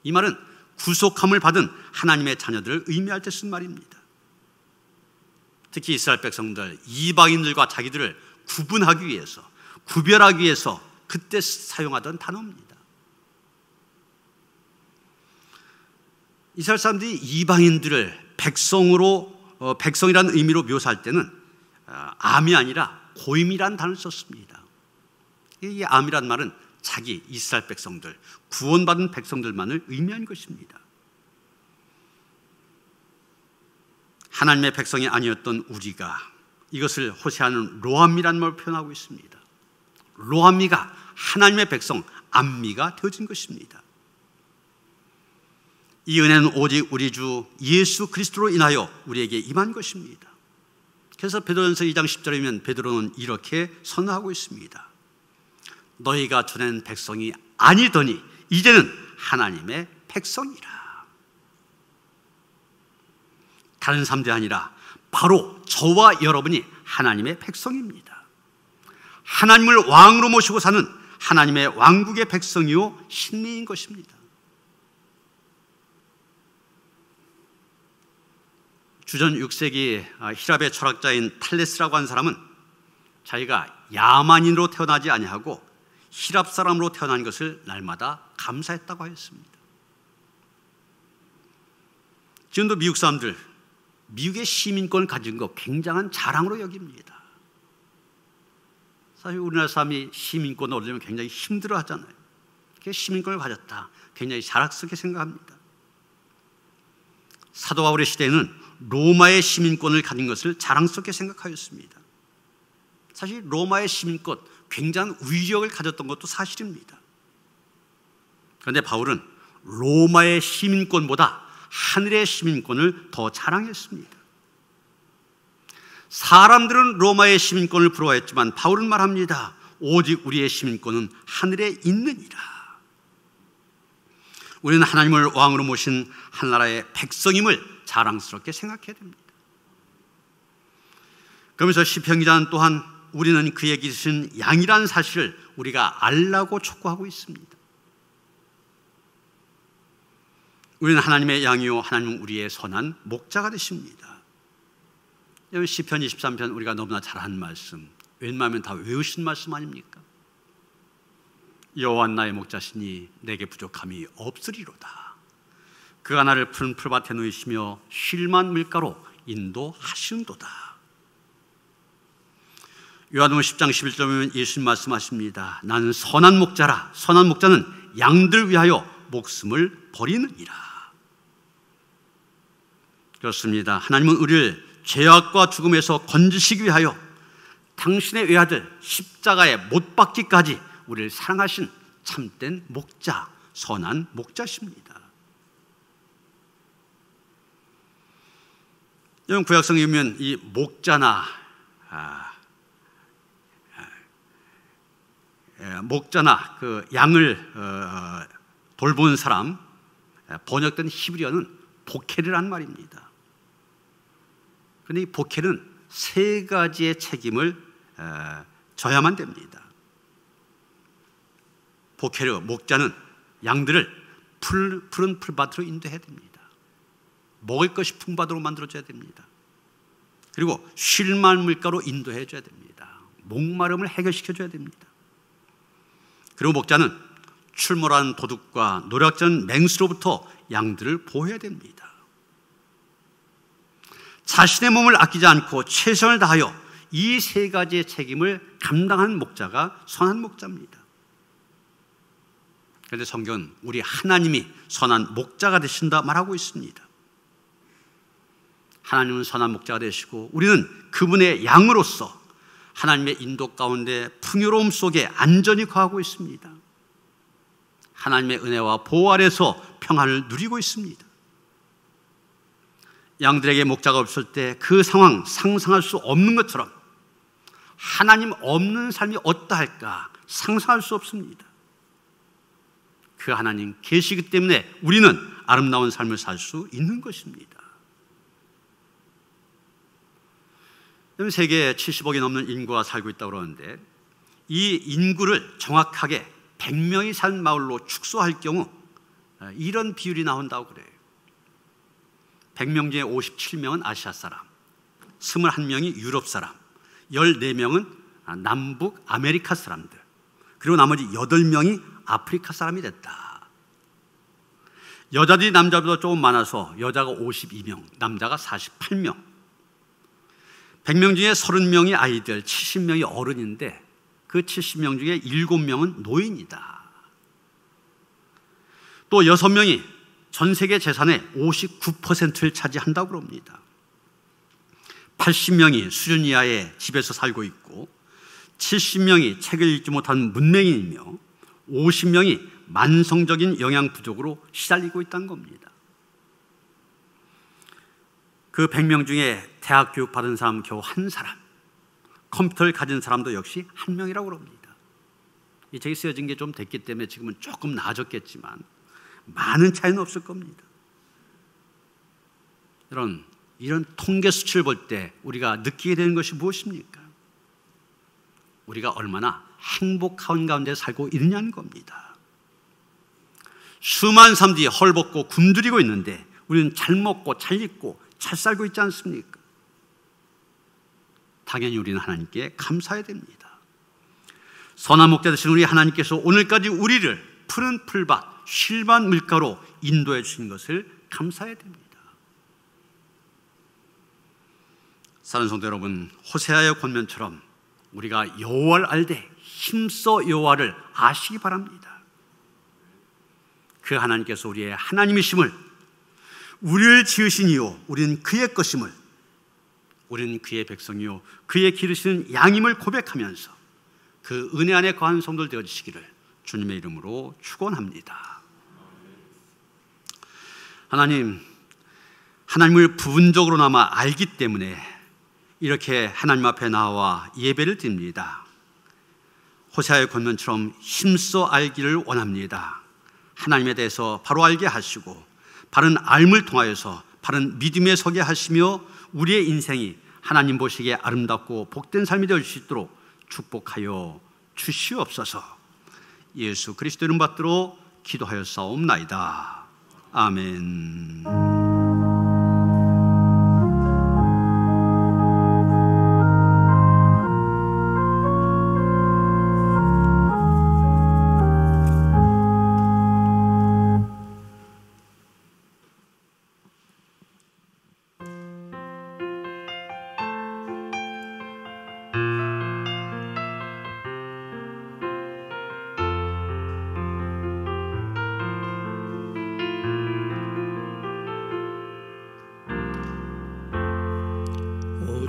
이 말은 구속함을 받은 하나님의 자녀들을 의미할 때 쓴 말입니다. 특히 이스라엘 백성들, 이방인들과 자기들을 구분하기 위해서, 구별하기 위해서 그때 사용하던 단어입니다. 이스라엘 사람들이 이방인들을 백성이라는 의미로 묘사할 때는 암이 아니라 고임이라는 단어를 썼습니다. 이 암이란 말은 자기 이스라엘 백성들, 구원받은 백성들만을 의미한 것입니다. 하나님의 백성이 아니었던 우리가 이것을 호세아는 로암미라는 말로 표현하고 있습니다. 로암미가 하나님의 백성, 암미가 되어진 것입니다. 이 은혜는 오직 우리 주 예수 그리스도로 인하여 우리에게 임한 것입니다. 그래서 베드로전서 2장 10절이면 베드로는 이렇게 선언하고 있습니다. 너희가 전엔 백성이 아니더니 이제는 하나님의 백성이라. 다른 사람들이 아니라 바로 저와 여러분이 하나님의 백성입니다. 하나님을 왕으로 모시고 사는 하나님의 왕국의 백성이요 신민인 것입니다. 주전 6세기 히랍의 철학자인 탈레스라고 하는 사람은 자기가 야만인으로 태어나지 아니하고 히랍 사람으로 태어난 것을 날마다 감사했다고 하였습니다. 지금도 미국 사람들 미국의 시민권을 가진 거 굉장한 자랑으로 여깁니다. 사실 우리나라 사람이 시민권을 얻으려면 굉장히 힘들어 하잖아요. 시민권을 가졌다, 굉장히 자랑스럽게 생각합니다. 사도 바울의 시대에는 로마의 시민권을 가진 것을 자랑스럽게 생각하였습니다. 사실 로마의 시민권, 굉장한 위력을 가졌던 것도 사실입니다. 그런데 바울은 로마의 시민권보다 하늘의 시민권을 더 자랑했습니다. 사람들은 로마의 시민권을 부러워했지만 바울은 말합니다. 오직 우리의 시민권은 하늘에 있느니라. 우리는 하나님을 왕으로 모신 한나라의 백성임을 자랑스럽게 생각해야 됩니다. 그러면서 시편 기자는 또한 우리는 그의 기르신 양이라는 사실을 우리가 알라고 촉구하고 있습니다. 우리는 하나님의 양이요 하나님은 우리의 선한 목자가 되십니다. 시편 23편 우리가 너무나 잘하는 말씀, 웬만하면 다 외우신 말씀 아닙니까? 여호와 나의 목자시니 내게 부족함이 없으리로다. 그가 나를 푸른 풀밭에 누이시며 쉴만 물가로 인도하시는도다. 요한복음 10장 11절에 보면 예수님 말씀하십니다. 나는 선한 목자라. 선한 목자는 양들 위하여 목숨을 버리느니라. 그렇습니다. 하나님은 우리를 죄악과 죽음에서 건지시기 위하여 당신의 외아들 십자가에 못 박기까지 우리를 사랑하신 참된 목자, 선한 목자십니다. 여러분 구약성에 보면 이 목자나 그 양을 돌보는 사람, 번역된 히브리어는 보켈이라는 말입니다. 그런데 이 보켈은 세 가지의 책임을 져야만 됩니다. 보켈의 목자는 양들을 푸른 풀밭으로 인도해야 됩니다. 먹을 것이 풍부하도록 만들어줘야 됩니다. 그리고 쉴만한 물가로 인도해줘야 됩니다. 목마름을 해결시켜줘야 됩니다. 그리고 목자는 출몰하는 도둑과 노략전 맹수로부터 양들을 보호해야 됩니다. 자신의 몸을 아끼지 않고 최선을 다하여 이 세 가지의 책임을 감당한 목자가 선한 목자입니다. 그런데 성경은 우리 하나님이 선한 목자가 되신다 말하고 있습니다. 하나님은 선한 목자가 되시고 우리는 그분의 양으로서 하나님의 인도 가운데 풍요로움 속에 안전히 거하고 있습니다. 하나님의 은혜와 보호 아래서 평안을 누리고 있습니다. 양들에게 목자가 없을 때 그 상황 상상할 수 없는 것처럼 하나님 없는 삶이 어떠할까 상상할 수 없습니다. 그 하나님 계시기 때문에 우리는 아름다운 삶을 살 수 있는 것입니다. 세계에 70억이 넘는 인구가 살고 있다고 그러는데 이 인구를 정확하게 100명이 산 마을로 축소할 경우 이런 비율이 나온다고 그래요. 100명 중에 57명은 아시아 사람, 21명이 유럽 사람, 14명은 남북 아메리카 사람들, 그리고 나머지 8명이 아프리카 사람이 됐다. 여자들이 남자보다 조금 많아서 여자가 52명, 남자가 48명. 100명 중에 30명이 아이들, 70명이 어른인데 그 70명 중에 7명은 노인이다. 또 6명이 전 세계 재산의 59%를 차지한다고 합니다. 80명이 수준 이하의 집에서 살고 있고 70명이 책을 읽지 못한 문맹인이며 50명이 만성적인 영양 부족으로 시달리고 있다는 겁니다. 그 100명 중에 대학 교육 받은 사람 겨우 한 사람, 컴퓨터를 가진 사람도 역시 한 명이라고 합니다. 이 책이 쓰여진 게 좀 됐기 때문에 지금은 조금 나아졌겠지만 많은 차이는 없을 겁니다. 이런 통계 수치를 볼 때 우리가 느끼게 되는 것이 무엇입니까? 우리가 얼마나 행복한 가운데 살고 있느냐는 겁니다. 수많은 사람들이 헐벗고 굶주리고 있는데 우리는 잘 먹고 잘 입고 잘 살고 있지 않습니까? 당연히 우리는 하나님께 감사해야 됩니다. 선한 목자 되신 우리 하나님께서 오늘까지 우리를 푸른 풀밭 실반 물가로 인도해 주신 것을 감사해야 됩니다. 사랑하는 성도 여러분, 호세아의 권면처럼 우리가 여호와를 알되 힘써 여호와를 아시기 바랍니다. 그 하나님께서 우리의 하나님이심을, 우리를 지으신 이요 우리는 그의 것임을, 우리는 그의 백성이요 그의 기르시는 양임을 고백하면서 그 은혜 안에 거하는 성도들 되어주시기를 주님의 이름으로 축원합니다. 하나님을 부분적으로나마 알기 때문에 이렇게 하나님 앞에 나와 예배를 드립니다. 호세아의 권면처럼 힘써 알기를 원합니다. 하나님에 대해서 바로 알게 하시고 바른 알을 통하여서 바른 믿음에 서게 하시며 우리의 인생이 하나님 보시기에 아름답고 복된 삶이 될 수 있도록 축복하여 주시옵소서. 예수 그리스도 이름 받들어 기도하였사옵나이다. 아멘.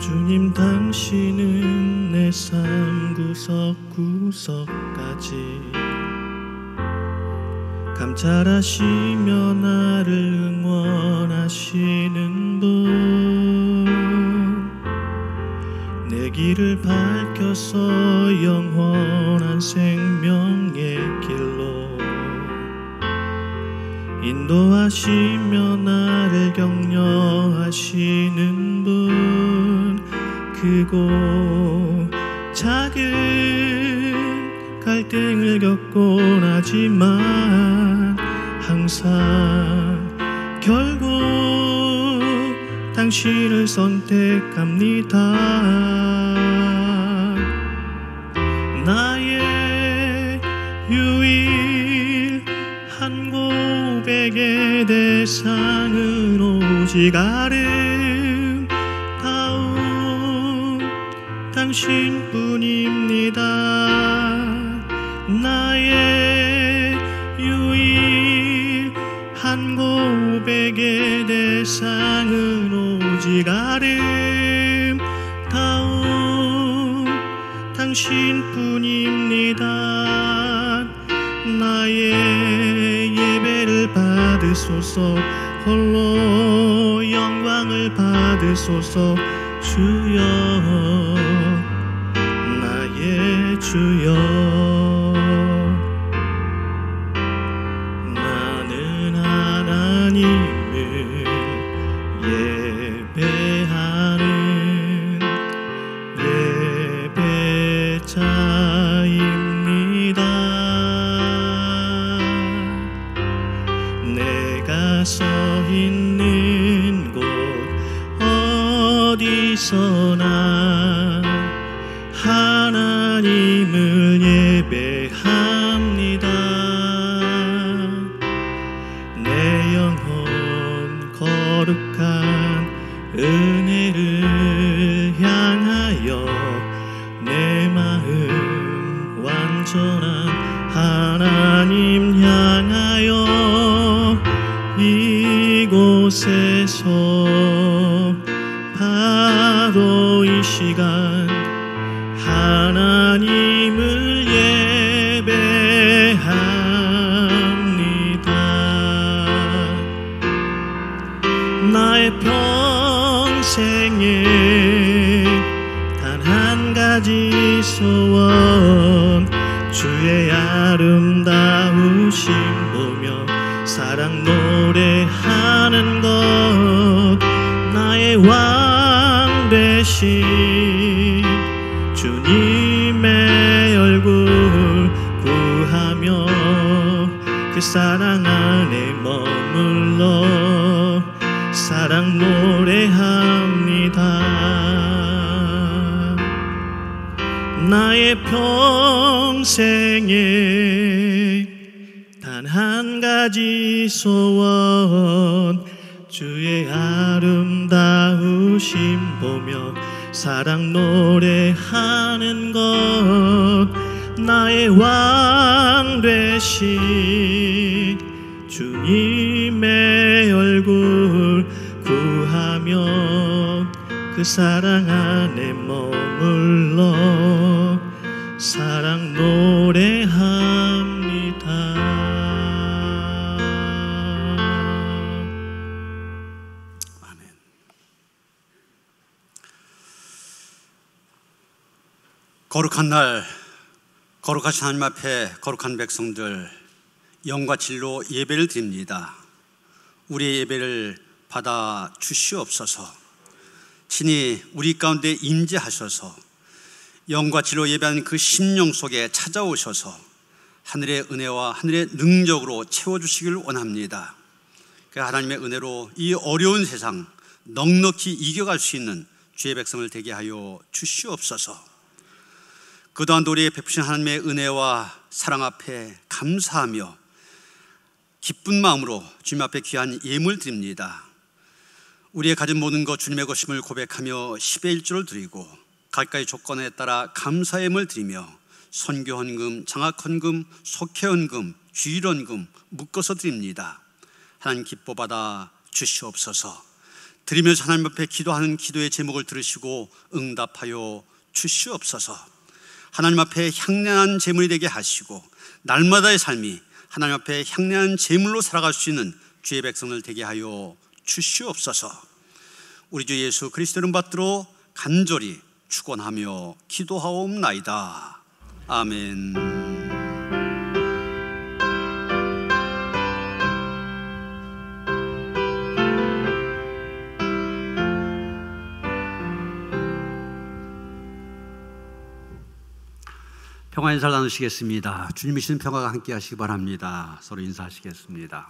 주님 당신은 내 삶 구석구석까지 감찰하시며 나를 응원하시는 분, 내 길을 밝혀서 영원한 생명의 길로 인도하시며 나를 격려하시는 분, 크고 작은 갈등을 겪곤 하지만 항상 결국 당신을 선택합니다. 나의 유일한 고백의 대상은 오직 아름다운 당신뿐입니다. 나의 유일한 고백의 대상은 오직 아름다운 당신뿐입니다. 나의 예배를 받으소서, 홀로 영광을 받으소서. 주여, 나의 주여. 나는 하나님을 예배하는 예배자입니다. 내가 서 있는 곳 어디서나 하나님을 예배합니다. 내 영혼 거룩한 은혜를 향하여, 내 마음 완전한 하나님 향하여, 이곳에서 바로 이 시간 하나님을 예배합니다. 나의 평생에 단 한 가지 소원, 주의 아름다우심 보며 사랑 노래하는 것, 나의 왕 되신 주님의 얼굴 구하며 그 사랑 안에 머물러 사랑 노래합니다. 나의 평생에 단 한 가지 소원, 주의 아름다우심 보며 사랑 노래하는 것, 나의 왕 되신 주님의 얼굴 구하며 그 사랑 안에 머물러 사랑 노래합니다. 거룩한 날, 거룩하신 하나님 앞에 거룩한 백성들, 영과 진로 예배를 드립니다. 우리의 예배를 받아 주시옵소서. 친히 우리 가운데 임재하셔서 영과 진로 예배하는 그 심령 속에 찾아오셔서 하늘의 은혜와 하늘의 능력으로 채워주시길 원합니다. 하나님의 은혜로 이 어려운 세상 넉넉히 이겨갈 수 있는 주의 백성을 되게 하여 주시옵소서. 그동안 우리의 베푸신 하나님의 은혜와 사랑 앞에 감사하며 기쁜 마음으로 주님 앞에 귀한 예물 드립니다. 우리의 가진 모든 것 주님의 것임을 고백하며 10의 1조를 드리고 각각의 조건에 따라 감사의 예물 드리며 선교헌금, 장학헌금, 속회헌금, 주일헌금 묶어서 드립니다. 하나님 기뻐 받아 주시옵소서. 드리면서 하나님 앞에 기도하는 기도의 제목을 들으시고 응답하여 주시옵소서. 하나님 앞에 향량한 제물이 되게 하시고 날마다의 삶이 하나님 앞에 향량한 제물로 살아갈 수 있는 주의 백성을 되게 하여 주시옵소서. 우리 주 예수 그리스도의 이름 받들어 간절히 축원하며 기도하옵나이다. 아멘. 평화 인사를 나누시겠습니다. 주님이 주신 평화가 함께 하시기 바랍니다. 서로 인사하시겠습니다.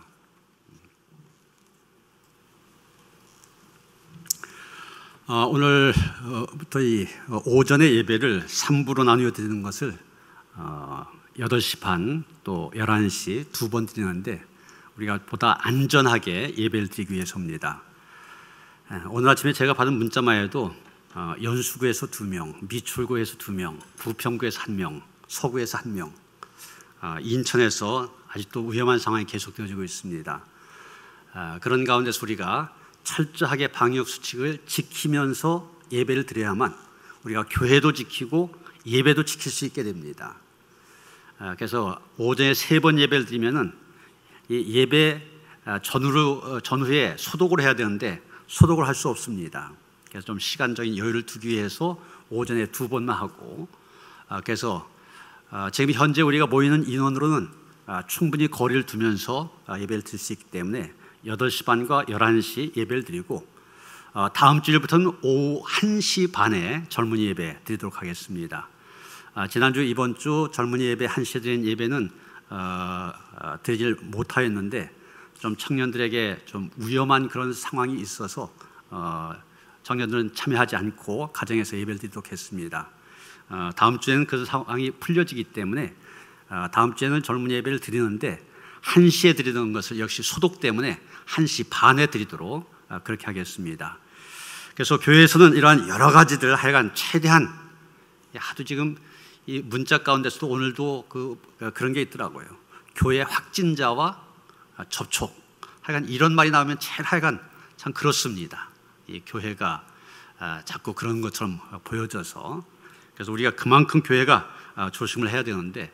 오늘부터 이 오전의 예배를 3부로 나누어 드리는 것을 8시 반 또 11시 두 번 드리는데 우리가 보다 안전하게 예배를 드리기 위해서입니다. 오늘 아침에 제가 받은 문자마에도 연수구에서 2명, 미출구에서 2명, 부평구에서 1명, 서구에서 1명 인천에서 아직도 위험한 상황이 계속되어지고 있습니다. 그런 가운데서 우리가 철저하게 방역 수칙을 지키면서 예배를 드려야만 우리가 교회도 지키고 예배도 지킬 수 있게 됩니다. 그래서 오전에 3번 예배를 드리면은 이 예배 전후에 소독을 해야 되는데 소독을 할 수 없습니다. 그래서 좀 시간적인 여유를 두기 위해서 오전에 2번만 하고, 그래서 지금 현재 우리가 모이는 인원으로는 충분히 거리를 두면서 예배를 드릴 수 있기 때문에 8시 반과 11시 예배를 드리고, 다음 주일부터는 오후 1시 반에 젊은이 예배 드리도록 하겠습니다. 지난주 이번 주 젊은이 예배 1시에 드린 예배는 드리질 못하였는데 좀 청년들에게 좀 위험한 그런 상황이 있어서 청년들은 참여하지 않고 가정에서 예배를 드리도록 했습니다. 다음 주에는 그 상황이 풀려지기 때문에 다음 주에는 젊은이 예배를 드리는데 1시에 드리는 것을 역시 소독 때문에 1시 반에 드리도록 그렇게 하겠습니다. 그래서 교회에서는 이러한 여러 가지들 하여간 최대한, 하도 지금 이 문자 가운데서도 오늘도 그런 게 있더라고요. 교회 확진자와 접촉, 하여간 이런 말이 나오면 제일 하여간 참 그렇습니다. 이 교회가 자꾸 그런 것처럼 보여져서, 그래서 우리가 그만큼 교회가 조심을 해야 되는데,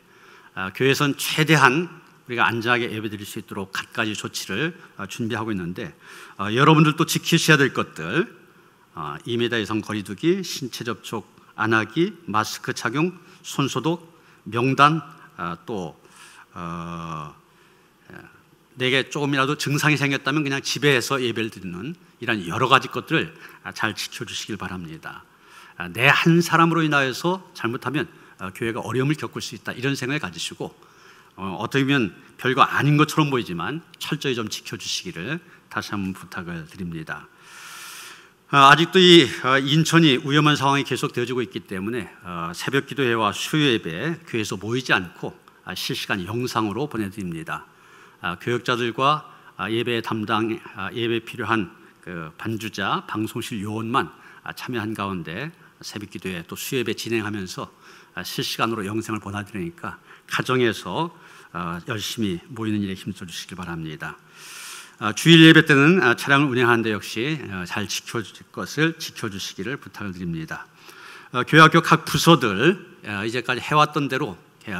교회에서는 최대한 우리가 안전하게 예배드릴 수 있도록 갖가지 조치를 준비하고 있는데, 여러분들도 지키셔야 될 것들, 2m 이상 거리두기, 신체 접촉 안 하기, 마스크 착용, 손소독, 명단, 또 내게 조금이라도 증상이 생겼다면 그냥 집에서 예배를 드리는 이런 여러 가지 것들을 잘 지켜주시길 바랍니다. 내 한 사람으로 인하여서 잘못하면 교회가 어려움을 겪을 수 있다, 이런 생각을 가지시고 어떻게 보면 별거 아닌 것처럼 보이지만 철저히 좀 지켜주시기를 다시 한번 부탁을 드립니다. 아직도 이 인천이 위험한 상황이 계속되어지고 있기 때문에 새벽 기도회와 수요 예배 교회에서 모이지 않고 실시간 영상으로 보내드립니다. 교역자들과 예배 담당, 예배 필요한 그 반주자, 방송실 요원만 참여한 가운데 새벽 기도회 또 수요 예배 진행하면서 실시간으로 영상을 보내드리니까 가정에서 열심히 모이는 일에 힘써 주시길 바랍니다. 주일 예배 때는 차량을 운행하는데 역시 잘 지켜줄 것을 지켜주시기를 부탁을 드립니다. 교회학교 각 부서들 이제까지 해왔던 대로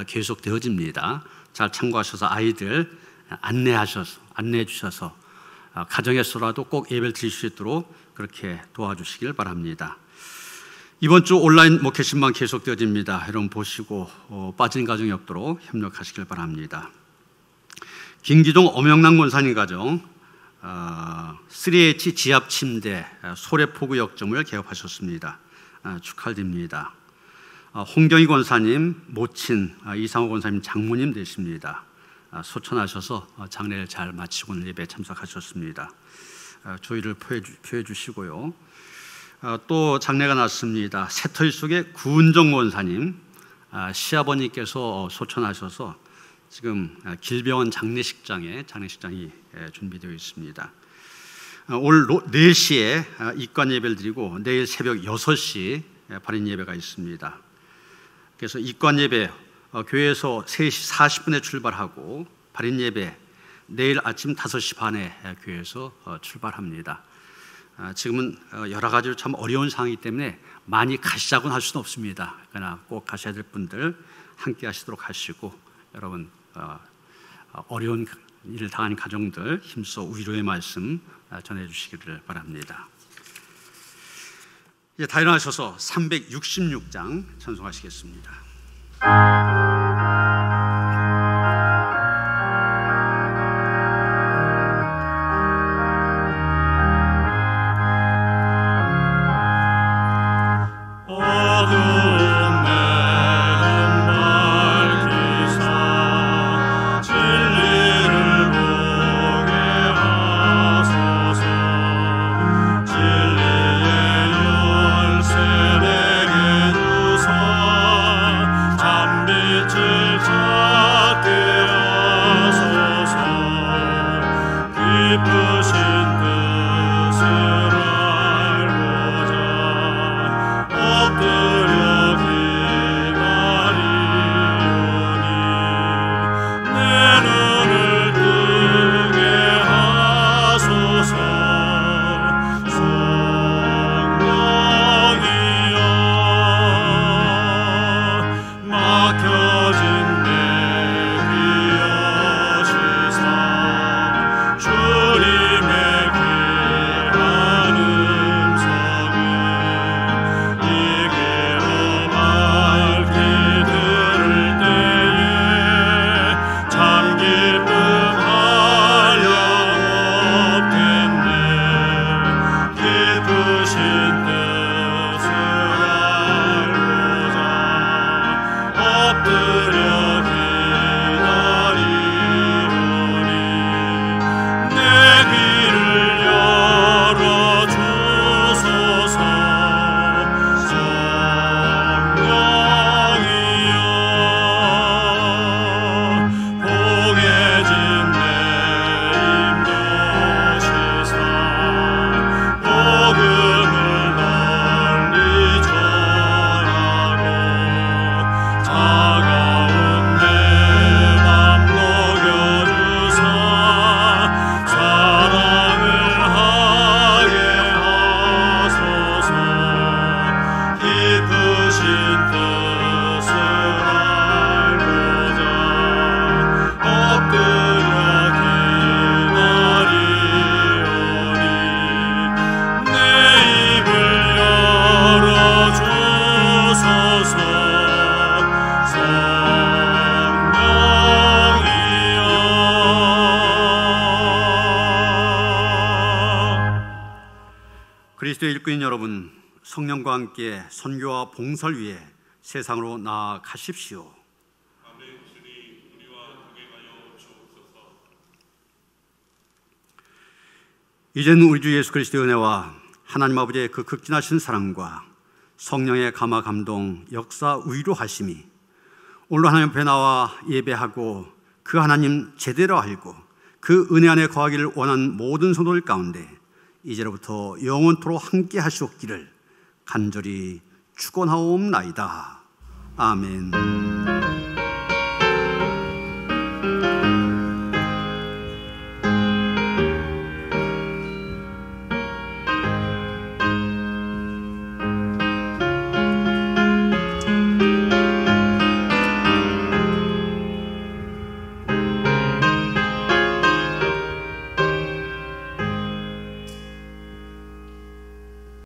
계속 되어집니다. 잘 참고하셔서 아이들 안내해 주셔서 가정에서라도 꼭 예배를 드릴 수 있도록 그렇게 도와주시길 바랍니다. 이번 주 온라인 목회 신방 계속되어집니다. 여러분 보시고 빠진 가정이 없도록 협력하시길 바랍니다. 김기동 엄영남 권사님 가정 3H 지압 침대 소래포구 역점을 개업하셨습니다. 축하드립니다. 홍경희 권사님 모친 이상호 권사님 장모님 되십니다. 소천하셔서 장례를 잘 마치고 오늘 예배에 참석하셨습니다. 조의를 표해 주시고요. 또 장례가 났습니다. 새털 속의 구은정 권사님, 시아버님께서 소천하셔서 지금 길병원 장례식장이 준비되어 있습니다. 오늘 4시에 입관 예배를 드리고 내일 새벽 6시 발인 예배가 있습니다. 그래서 입관 예배 교회에서 3시 40분에 출발하고 발인 예배 내일 아침 5시 반에 교회에서 출발합니다. 지금은 여러 가지로 참 어려운 상황이기 때문에 많이 가시자고는 할 수는 없습니다. 그러나 꼭 가셔야 될 분들 함께 하시도록 하시고, 여러분 어려운 일을 당한 가정들 힘써 위로의 말씀 전해주시기를 바랍니다. 이제 다 일어나셔서 366장 찬송하시겠습니다. 잠비 그리스도의 일꾼인 여러분, 성령과 함께 선교와 봉사를 위해 세상으로 나아가십시오. 이제는 우리 주 예수 그리스도의 은혜와 하나님 아버지의 그 극진하신 사랑과 성령의 감화 감동 역사 위로하심이 오늘 하나님 앞에 나와 예배하고 그 하나님 제대로 알고 그 은혜 안에 거하기를 원하는 모든 성도들 가운데 이제로부터 영원토록 함께 하시옵기를 간절히 축원하옵나이다. 아멘.